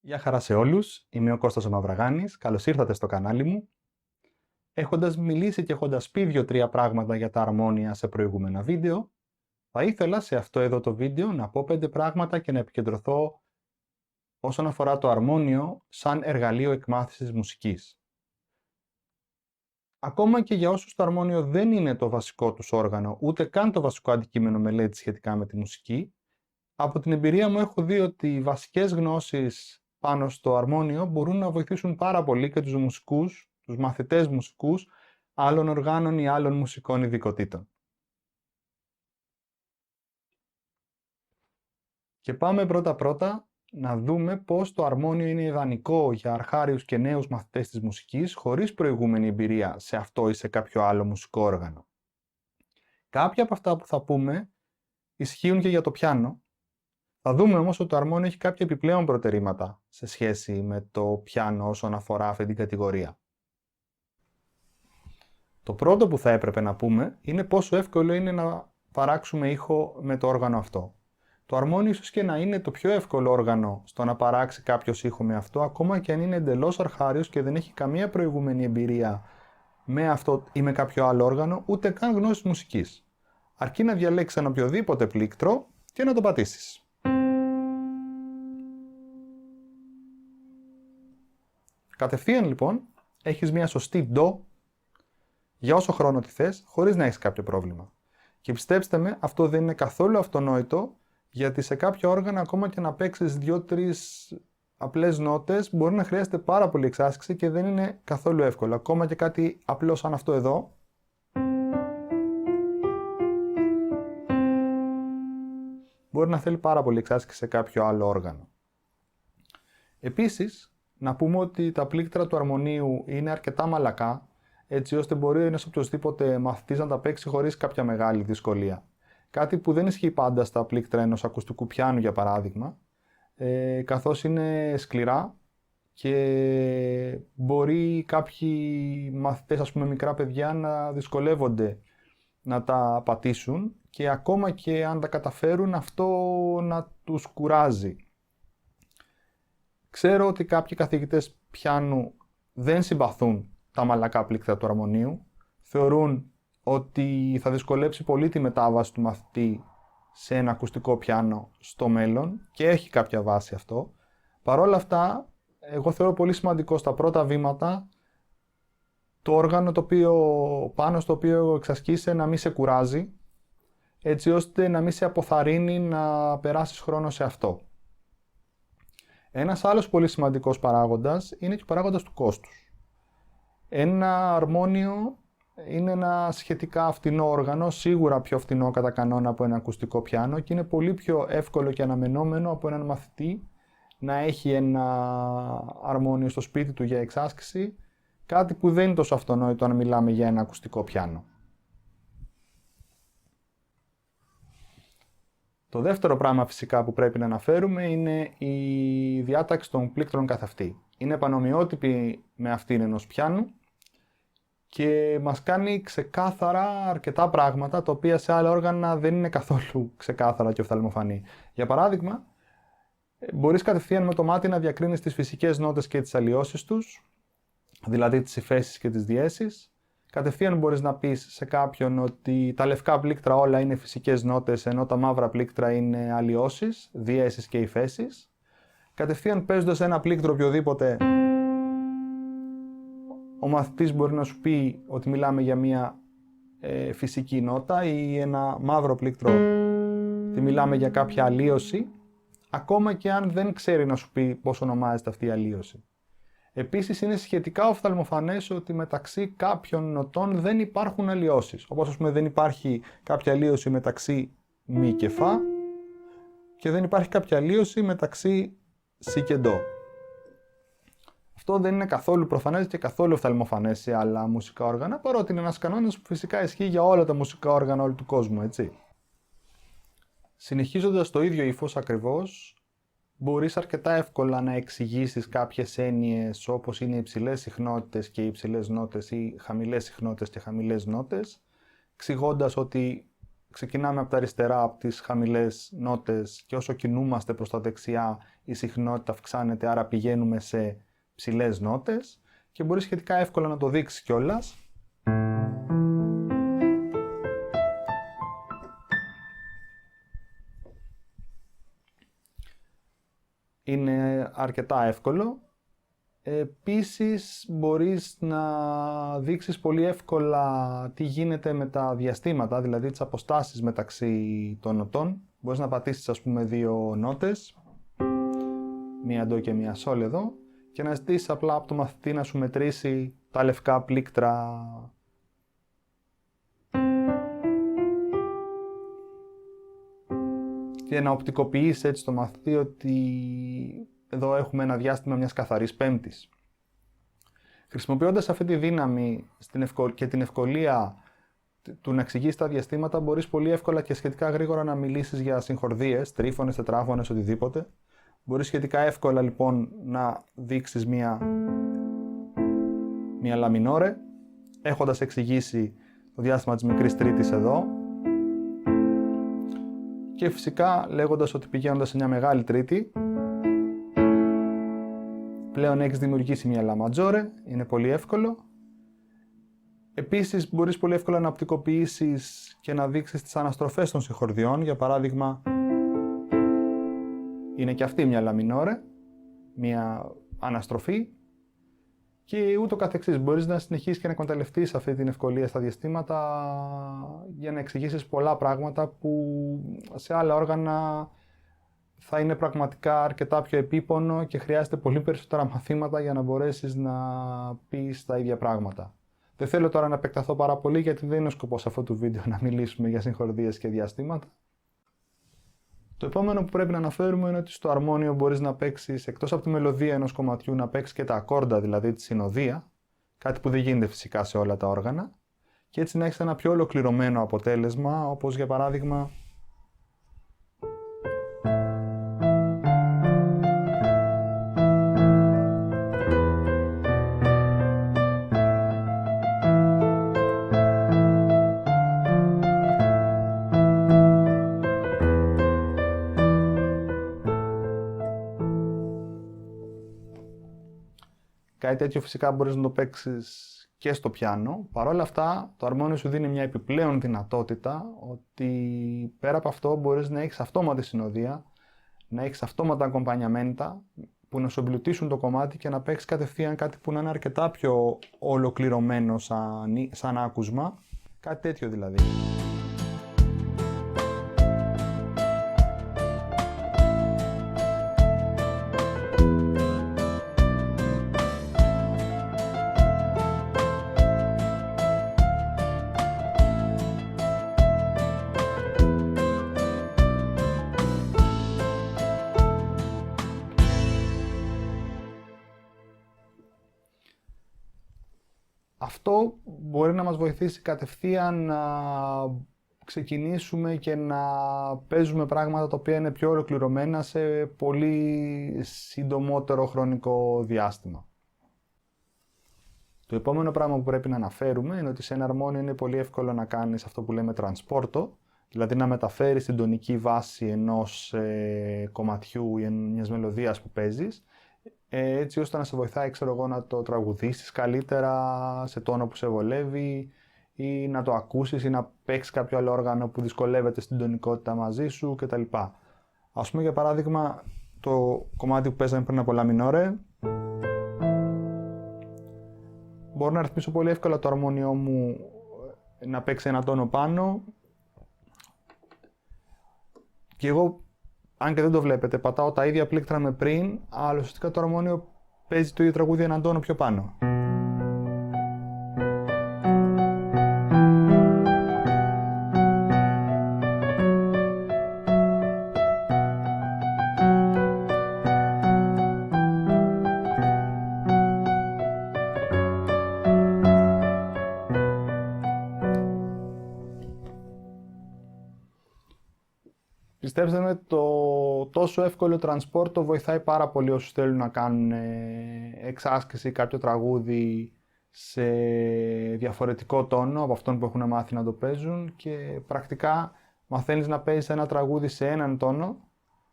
Γεια χαρά σε όλους, είμαι ο Κώστας ο Μαυραγάνης, καλώς ήρθατε στο κανάλι μου. Έχοντας μιλήσει και έχοντας πει 2-3 πράγματα για τα αρμόνια σε προηγούμενα βίντεο, θα ήθελα σε αυτό εδώ το βίντεο να πω 5 πράγματα και να επικεντρωθώ όσον αφορά το αρμόνιο σαν εργαλείο εκμάθησης μουσικής. Ακόμα και για όσους το αρμόνιο δεν είναι το βασικό τους όργανο, ούτε καν το βασικό αντικείμενο μελέτης σχετικά με τη μουσική, από την εμπειρία μου έχω δει ότι οι βασικές γνώσεις πάνω στο αρμόνιο μπορούν να βοηθήσουν πάρα πολύ και τους μουσικούς, τους μαθητές μουσικούς άλλων οργάνων ή άλλων μουσικών ειδικοτήτων. Και πάμε πρώτα-πρώτα να δούμε πώς το αρμόνιο είναι ιδανικό για αρχάριους και νέους μαθητές της μουσικής χωρίς προηγούμενη εμπειρία σε αυτό ή σε κάποιο άλλο μουσικό όργανο. Κάποια από αυτά που θα πούμε ισχύουν και για το πιάνο. Θα δούμε όμως ότι το αρμόνιο έχει κάποια επιπλέον προτερήματα σε σχέση με το πιάνο όσον αφορά αυτή την κατηγορία. Το πρώτο που θα έπρεπε να πούμε είναι πόσο εύκολο είναι να παράξουμε ήχο με το όργανο αυτό. Το αρμόνιο ίσως και να είναι το πιο εύκολο όργανο στο να παράξει κάποιος ήχο με αυτό, ακόμα και αν είναι εντελώς αρχάριος και δεν έχει καμία προηγούμενη εμπειρία με αυτό ή με κάποιο άλλο όργανο, ούτε καν γνώση μουσικής. Αρκεί να διαλέξεις ένα οποιοδήποτε πλήκτρο και να το πατήσεις. Κατευθείαν λοιπόν έχεις μια σωστή ντο για όσο χρόνο τη θες, χωρίς να έχεις κάποιο πρόβλημα. Και πιστέψτε με, αυτό δεν είναι καθόλου αυτονόητο, γιατί σε κάποια όργανα ακόμα και να παίξεις 2-3 απλές νότες μπορεί να χρειάζεται πάρα πολύ εξάσκηση και δεν είναι καθόλου εύκολο. Ακόμα και κάτι απλό σαν αυτό εδώ μπορεί να θέλει πάρα πολύ εξάσκηση σε κάποιο άλλο όργανο. Επίσης, να πούμε ότι τα πλήκτρα του αρμονίου είναι αρκετά μαλακά, έτσι ώστε μπορεί ένας οποιοσδήποτε μαθητής να τα παίξει χωρίς κάποια μεγάλη δυσκολία. Κάτι που δεν ισχύει πάντα στα πλήκτρα ενός ακουστικού πιάνου, για παράδειγμα, καθώς είναι σκληρά και μπορεί κάποιοι μαθητές, ας πούμε μικρά παιδιά, να δυσκολεύονται να τα πατήσουν και ακόμα και αν τα καταφέρουν αυτό να τους κουράζει. Ξέρω ότι κάποιοι καθηγητές πιάνου δεν συμπαθούν τα μαλακά πλήκτρα του αρμονίου, θεωρούν ότι θα δυσκολέψει πολύ τη μετάβαση του μαθητή σε ένα ακουστικό πιάνο στο μέλλον και έχει κάποια βάση αυτό. Παρ' όλα αυτά, εγώ θεωρώ πολύ σημαντικό στα πρώτα βήματα το όργανο πάνω στο οποίο εξασκείσαι να μην σε κουράζει, έτσι ώστε να μην σε αποθαρρύνει να περάσεις χρόνο σε αυτό. Ένας άλλος πολύ σημαντικός παράγοντας είναι και ο παράγοντας του κόστους. Ένα αρμόνιο είναι ένα σχετικά φτηνό όργανο, σίγουρα πιο φτηνό κατά κανόνα από ένα ακουστικό πιάνο και είναι πολύ πιο εύκολο και αναμενόμενο από έναν μαθητή να έχει ένα αρμόνιο στο σπίτι του για εξάσκηση, κάτι που δεν είναι τόσο αυτονόητο αν μιλάμε για ένα ακουστικό πιάνο. Το δεύτερο πράγμα φυσικά που πρέπει να αναφέρουμε είναι η διάταξη των πλήκτρων καθ' αυτή. Είναι πανομοιότυπη με αυτήν ενός πιάνου και μας κάνει ξεκάθαρα αρκετά πράγματα τα οποία σε άλλα όργανα δεν είναι καθόλου ξεκάθαρα και οφθαλμοφανή. Για παράδειγμα, μπορείς κατευθείαν με το μάτι να διακρίνεις τις φυσικές νότες και τις αλλοιώσεις τους, δηλαδή τις υφέσεις και τις διέσεις. Κατευθείαν μπορείς να πεις σε κάποιον ότι τα λευκά πλήκτρα όλα είναι φυσικές νότες, ενώ τα μαύρα πλήκτρα είναι αλλοιώσεις, διέσεις και υφέσεις. Κατευθείαν παίζοντας ένα πλήκτρο οποιοδήποτε, ο μαθητής μπορεί να σου πει ότι μιλάμε για μια φυσική νότα ή ένα μαύρο πλήκτρο ότι μιλάμε για κάποια αλλοίωση, ακόμα και αν δεν ξέρει να σου πει πώς ονομάζεται αυτή η αλλοίωση. Επίσης είναι σχετικά οφθαλμοφανές ότι μεταξύ κάποιων νοτών δεν υπάρχουν αλλοιώσεις. Όπως ας πούμε δεν υπάρχει κάποια αλλοίωση μεταξύ μη και φα και δεν υπάρχει κάποια αλλοίωση μεταξύ σι και ντο. Αυτό δεν είναι καθόλου προφανές και καθόλου οφθαλμοφανές σε άλλα μουσικά όργανα, παρότι είναι ένας κανόνας που φυσικά ισχύει για όλα τα μουσικά όργανα όλου του κόσμου, έτσι. Συνεχίζοντας το ίδιο ύφος ακριβώς, μπορείς αρκετά εύκολα να εξηγήσεις κάποιες έννοιες όπως είναι οι υψηλές συχνότητες και οι υψηλές νότες ή χαμηλές συχνότητες και χαμηλές νότες, εξηγώντας ότι ξεκινάμε από τα αριστερά, από τις χαμηλές νότες και όσο κινούμαστε προς τα δεξιά η συχνότητα αυξάνεται, άρα πηγαίνουμε σε ψηλές νότες και μπορεί σχετικά εύκολα να το δείξει κιόλας. Είναι αρκετά εύκολο. Επίσης μπορείς να δείξεις πολύ εύκολα τι γίνεται με τα διαστήματα, δηλαδή τις αποστάσεις μεταξύ των νοτών. Μπορείς να πατήσεις ας πούμε δύο νότες, μία ντο και μία σόλ εδώ, και να ζητήσεις απλά από το μαθητή να σου μετρήσει τα λευκά πλήκτρα. Και να οπτικοποιήσει έτσι το μαθητή ότι εδώ έχουμε ένα διάστημα μιας καθαρής πέμπτης. Χρησιμοποιώντας αυτή τη δύναμη και την ευκολία του να εξηγήσει τα διαστήματα, μπορείς πολύ εύκολα και σχετικά γρήγορα να μιλήσεις για συγχορδίες, τρίφωνες, τετράγωνες, οτιδήποτε. Μπορείς σχετικά εύκολα λοιπόν να δείξεις μία λαμινόρε, έχοντας εξηγήσει το διάστημα της μικρής τρίτης εδώ. Και φυσικά λέγοντας ότι πηγαίνοντας σε μια μεγάλη τρίτη, πλέον έχεις δημιουργήσει μια λα ματζόρε, είναι πολύ εύκολο. Επίσης μπορείς πολύ εύκολα να οπτικοποιήσεις και να δείξεις τις αναστροφές των συγχορδιών. Για παράδειγμα, είναι και αυτή μια λα μινόρε, μια αναστροφή και ούτω καθεξής. Μπορείς να συνεχίσεις και να εκμεταλλευτείς αυτή την ευκολία στα διαστήματα για να εξηγήσεις πολλά πράγματα που σε άλλα όργανα θα είναι πραγματικά αρκετά πιο επίπονο και χρειάζεται πολύ περισσότερα μαθήματα για να μπορέσεις να πεις τα ίδια πράγματα. Δεν θέλω τώρα να επεκταθώ πάρα πολύ γιατί δεν είναι ο σκοπός αυτού του βίντεο να μιλήσουμε για συγχορδίες και διαστήματα. Το επόμενο που πρέπει να αναφέρουμε είναι ότι στο αρμόνιο μπορείς να παίξεις, εκτός από τη μελωδία ενός κομματιού, να παίξεις και τα ακόρντα, δηλαδή τη συνοδεία, κάτι που δεν γίνεται φυσικά σε όλα τα όργανα, και έτσι να έχεις ένα πιο ολοκληρωμένο αποτέλεσμα, όπως για παράδειγμα κάτι τέτοιο φυσικά μπορείς να το παίξεις και στο πιάνο. Παρ' όλα αυτά, το αρμόνιο σου δίνει μια επιπλέον δυνατότητα ότι πέρα από αυτό μπορείς να έχεις αυτόματη συνοδεία, να έχεις αυτόματα ακομπανιαμέντα που να σου εμπλουτίσουν το κομμάτι και να παίξεις κατευθείαν κάτι που να είναι αρκετά πιο ολοκληρωμένο σαν άκουσμα. Κάτι τέτοιο δηλαδή. Αυτό μπορεί να μας βοηθήσει κατευθείαν να ξεκινήσουμε και να παίζουμε πράγματα τα οποία είναι πιο ολοκληρωμένα σε πολύ συντομότερο χρονικό διάστημα. Το επόμενο πράγμα που πρέπει να αναφέρουμε είναι ότι σε ένα αρμόνιο είναι πολύ εύκολο να κάνεις αυτό που λέμε τρανσπόρτο, δηλαδή να μεταφέρεις την τονική βάση ενός κομματιού ή μιας μελωδίας που παίζεις, έτσι ώστε να σε βοηθάει, ξέρω εγώ, να το τραγουδήσεις καλύτερα σε τόνο που σε βολεύει ή να το ακούσεις ή να παίξεις κάποιο άλλο όργανο που δυσκολεύεται στην τονικότητα μαζί σου κτλ. Ας πούμε για παράδειγμα το κομμάτι που παίζαμε πριν από λα μινόρε, μπορώ να ρυθμίσω πολύ εύκολα το αρμόνιό μου να παίξει ένα τόνο πάνω και εγώ, αν και δεν το βλέπετε, πατάω τα ίδια πλήκτρα με πριν, αλλά ουσιαστικά το αρμόνιο παίζει το ίδιο τραγούδι έναν τόνο πιο πάνω. Πιστέψτε με, το τόσο εύκολο τρανσπόρτο βοηθάει πάρα πολύ όσους θέλουν να κάνουν εξάσκηση κάποιο τραγούδι σε διαφορετικό τόνο από αυτόν που έχουν μάθει να το παίζουν και πρακτικά μαθαίνεις να παίζεις ένα τραγούδι σε έναν τόνο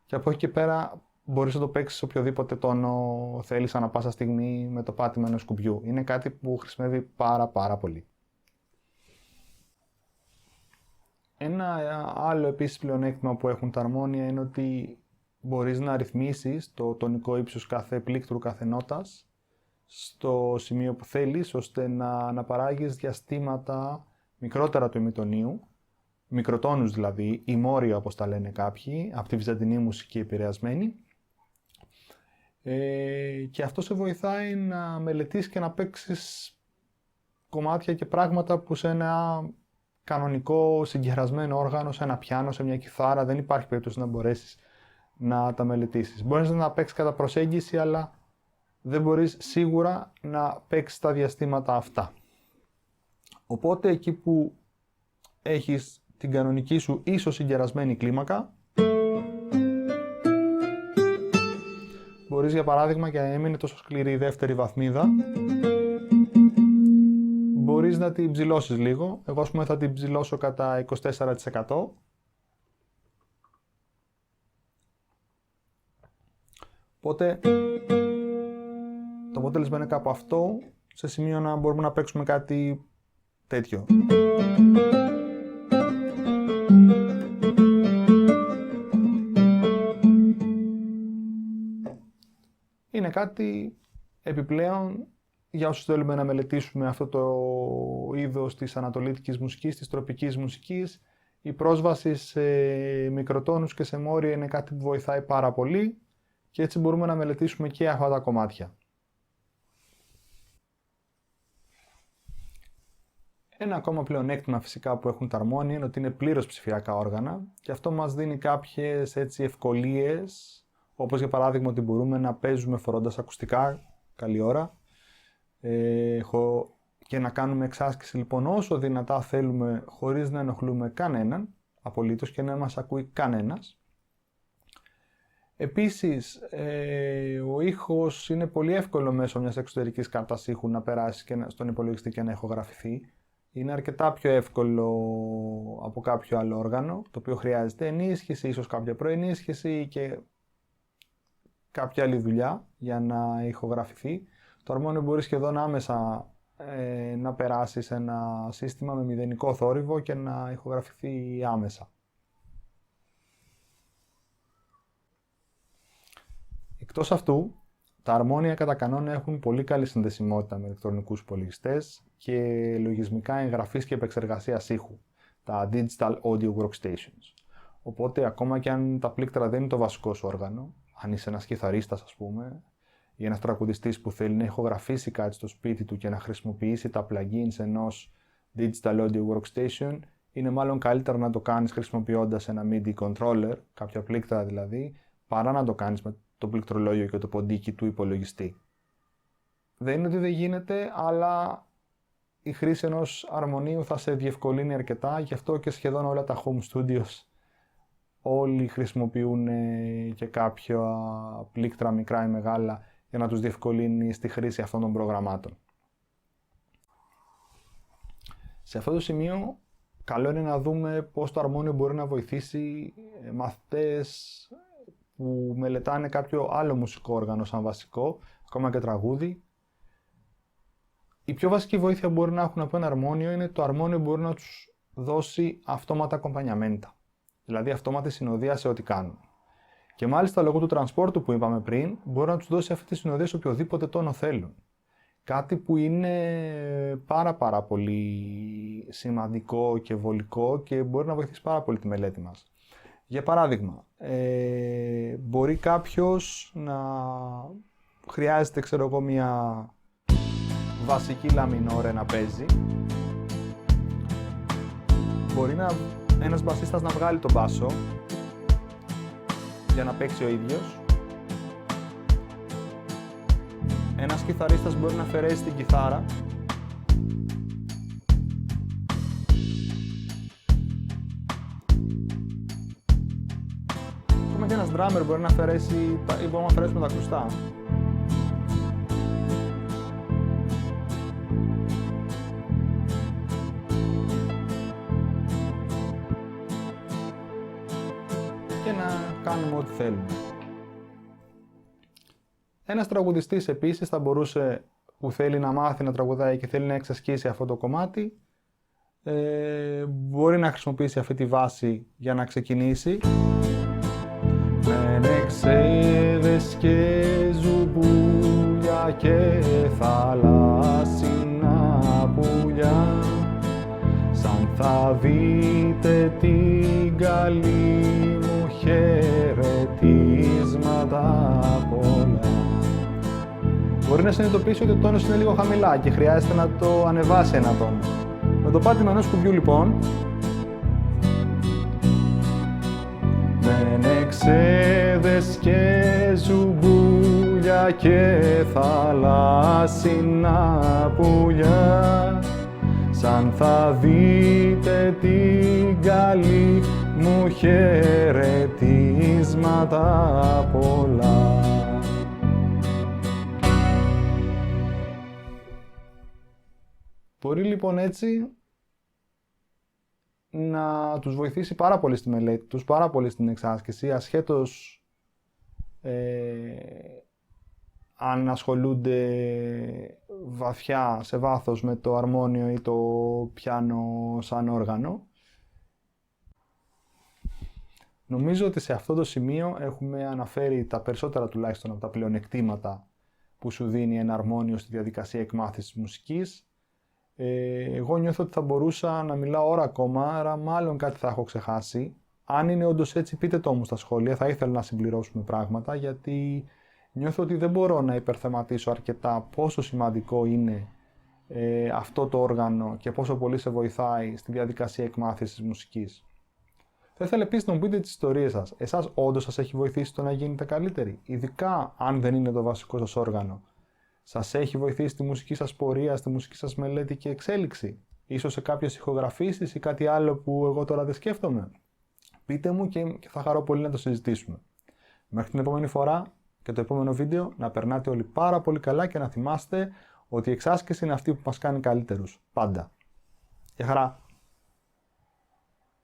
και από εκεί και πέρα μπορείς να το παίξεις σε οποιοδήποτε τόνο θέλεις ανά πάσα στιγμή με το πάτημα ενός κουμπιού. Είναι κάτι που χρησιμεύει πάρα πολύ. Ένα άλλο επίσης πλεονέκτημα που έχουν τα αρμόνια είναι ότι μπορείς να ρυθμίσεις το τονικό ύψος κάθε πλήκτρου, κάθε νότας στο σημείο που θέλεις, ώστε να παράγεις διαστήματα μικρότερα του ημιτονίου, μικροτόνους δηλαδή, ή μόρια όπως τα λένε κάποιοι, από τη βυζαντινή μουσική επηρεασμένη. Και αυτό σε βοηθάει να μελετήσεις και να παίξεις κομμάτια και πράγματα που σε ένα κανονικό συγκερασμένο όργανο, σε ένα πιάνο, σε μια κιθάρα, δεν υπάρχει περίπτωση να μπορέσεις να τα μελετήσεις. Μπορείς να παίξεις κατά προσέγγιση, αλλά δεν μπορείς σίγουρα να παίξεις τα διαστήματα αυτά. Οπότε εκεί που έχεις την κανονική σου ίσως συγκερασμένη κλίμακα, μπορείς για παράδειγμα, και να έμεινε τόσο σκληρή η δεύτερη βαθμίδα, μπορείς να την ψηλώσεις λίγο. Εγώ ας πούμε θα την ψηλώσω κατά 24%. Οπότε το αποτέλεσμα είναι κάπου αυτό, σε σημείο να μπορούμε να παίξουμε κάτι τέτοιο. Είναι κάτι επιπλέον για όσους θέλουμε να μελετήσουμε αυτό το είδος της ανατολίτικης μουσικής, της τροπικής μουσικής. Η πρόσβαση σε μικροτόνους και σε μόρια είναι κάτι που βοηθάει πάρα πολύ και έτσι μπορούμε να μελετήσουμε και αυτά τα κομμάτια. Ένα ακόμα πλεονέκτημα φυσικά που έχουν τα αρμόνια είναι ότι είναι πλήρως ψηφιακά όργανα και αυτό μας δίνει κάποιες ευκολίες, όπως για παράδειγμα ότι μπορούμε να παίζουμε φορώντας ακουστικά καλή ώρα και να κάνουμε εξάσκηση λοιπόν όσο δυνατά θέλουμε χωρίς να ενοχλούμε κανέναν απολύτως και να μας ακούει κανένας. Επίσης, ο ήχος είναι πολύ εύκολο μέσω μιας εξωτερικής κάρτας ήχου να περάσει και στον υπολογιστή και να ηχογραφηθεί. Είναι αρκετά πιο εύκολο από κάποιο άλλο όργανο, το οποίο χρειάζεται ενίσχυση, ίσως κάποια προενίσχυση και κάποια άλλη δουλειά για να ηχογραφηθεί. Το αρμόνιο μπορεί σχεδόν άμεσα να περάσει σε ένα σύστημα με μηδενικό θόρυβο και να ηχογραφηθεί άμεσα. Εκτός αυτού, τα αρμόνια κατά κανόνα έχουν πολύ καλή συνδεσιμότητα με ηλεκτρονικούς υπολογιστές και λογισμικά εγγραφής και επεξεργασίας ήχου, τα Digital Audio Workstations. Οπότε, ακόμα και αν τα πλήκτρα δεν είναι το βασικό σου όργανο, αν είσαι ένας κιθαρίστας ας πούμε, ή ένας τραγουδιστής που θέλει να ηχογραφήσει κάτι στο σπίτι του και να χρησιμοποιήσει τα plugins ενός Digital Audio Workstation, είναι μάλλον καλύτερα να το κάνεις χρησιμοποιώντας ένα MIDI controller, κάποια πλήκτρα δηλαδή, παρά να το κάνεις με το πληκτρολόγιο και το ποντίκι του υπολογιστή. Δεν είναι ότι δεν γίνεται, αλλά η χρήση ενός αρμονίου θα σε διευκολύνει αρκετά, γι' αυτό και σχεδόν όλα τα home studios όλοι χρησιμοποιούν και κάποια πλήκτρα μικρά ή μεγάλα για να τους διευκολύνει στη χρήση αυτών των προγραμμάτων. Σε αυτό το σημείο, καλό είναι να δούμε πώς το αρμόνιο μπορεί να βοηθήσει μαθητές που μελετάνε κάποιο άλλο μουσικό όργανο σαν βασικό, ακόμα και τραγούδι. Η πιο βασική βοήθεια που μπορεί να έχουν από ένα αρμόνιο είναι το αρμόνιο μπορεί να τους δώσει αυτόματα ακομπανιαμέντα. Δηλαδή αυτόματη συνοδεία σε ό,τι κάνουν. Και μάλιστα λόγω του transport που είπαμε πριν, μπορεί να τους δώσει αυτή τη συνοδεία σε οποιοδήποτε τόνο θέλουν. Κάτι που είναι πάρα πολύ σημαντικό και βολικό και μπορεί να βοηθήσει πάρα πολύ τη μελέτη μας. Για παράδειγμα, μπορεί κάποιος να χρειάζεται, ξέρω εγώ, μια βασική λαμινόρε να παίζει. Μπορεί ένας μπασίστας να βγάλει τον μπάσο για να παίξει ο ίδιος. Ένας κιθαρίστας μπορεί να αφαιρέσει την κιθάρα. Ακόμα και ένας drummer μπορεί να αφαιρέσει ή μπορούμε να αφαιρέσουμε τα ακουστά. κάνουμε ό,τι θέλουμε. Ένας τραγουδιστής επίσης θα μπορούσε, που θέλει να μάθει να τραγουδάει και θέλει να εξασκήσει αυτό το κομμάτι, μπορεί να χρησιμοποιήσει αυτή τη βάση για να ξεκινήσει. Με εξέδες και ζουμπούλια και θαλάσσινα πουλιά, σαν θα δείτε την καλή μου χαιρετίσματα πολλά. Μπορεί να συνειδητοποιήσει ότι ο τόνος είναι λίγο χαμηλά και χρειάζεται να το ανεβάσει ένα τόνο. Με το πάτημα ενός κουμπιού λοιπόν, με εξέδες και ζουμπούλια και θαλάσσινα πουλιά, σαν θα δείτε την καλή μου χαιρετίσματα πολλά. Μπορεί λοιπόν έτσι να τους βοηθήσει πάρα πολύ στη μελέτη τους, πάρα πολύ στην εξάσκηση, ασχέτως αν ασχολούνται βαθιά, σε βάθος με το αρμόνιο ή το πιάνο σαν όργανο. Νομίζω ότι σε αυτό το σημείο έχουμε αναφέρει τα περισσότερα τουλάχιστον από τα πλεονεκτήματα που σου δίνει ένα αρμόνιο στη διαδικασία εκμάθησης μουσικής. Εγώ νιώθω ότι θα μπορούσα να μιλάω ώρα ακόμα, άρα μάλλον κάτι θα έχω ξεχάσει. Αν είναι όντως έτσι, πείτε το μου στα σχόλια, θα ήθελα να συμπληρώσουμε πράγματα, γιατί νιώθω ότι δεν μπορώ να υπερθεματίσω αρκετά πόσο σημαντικό είναι αυτό το όργανο και πόσο πολύ σε βοηθάει στη διαδικασία εκμάθησης μουσικής. Θα ήθελα επίσης να μου πείτε τις ιστορίες σας. Εσάς όντως σας έχει βοηθήσει το να γίνετε καλύτεροι, ειδικά αν δεν είναι το βασικό σας όργανο. Σας έχει βοηθήσει στη μουσική σας πορεία, στη μουσική σας μελέτη και εξέλιξη, ίσως σε κάποιες ηχογραφήσεις ή κάτι άλλο που εγώ τώρα δεν σκέφτομαι. Πείτε μου και θα χαρώ πολύ να το συζητήσουμε. Μέχρι την επόμενη φορά και το επόμενο βίντεο, να περνάτε όλοι πάρα πολύ καλά και να θυμάστε ότι η εξάσκηση είναι αυτή που μας κάνει καλύτερους. Πάντα. Γεια χαρά!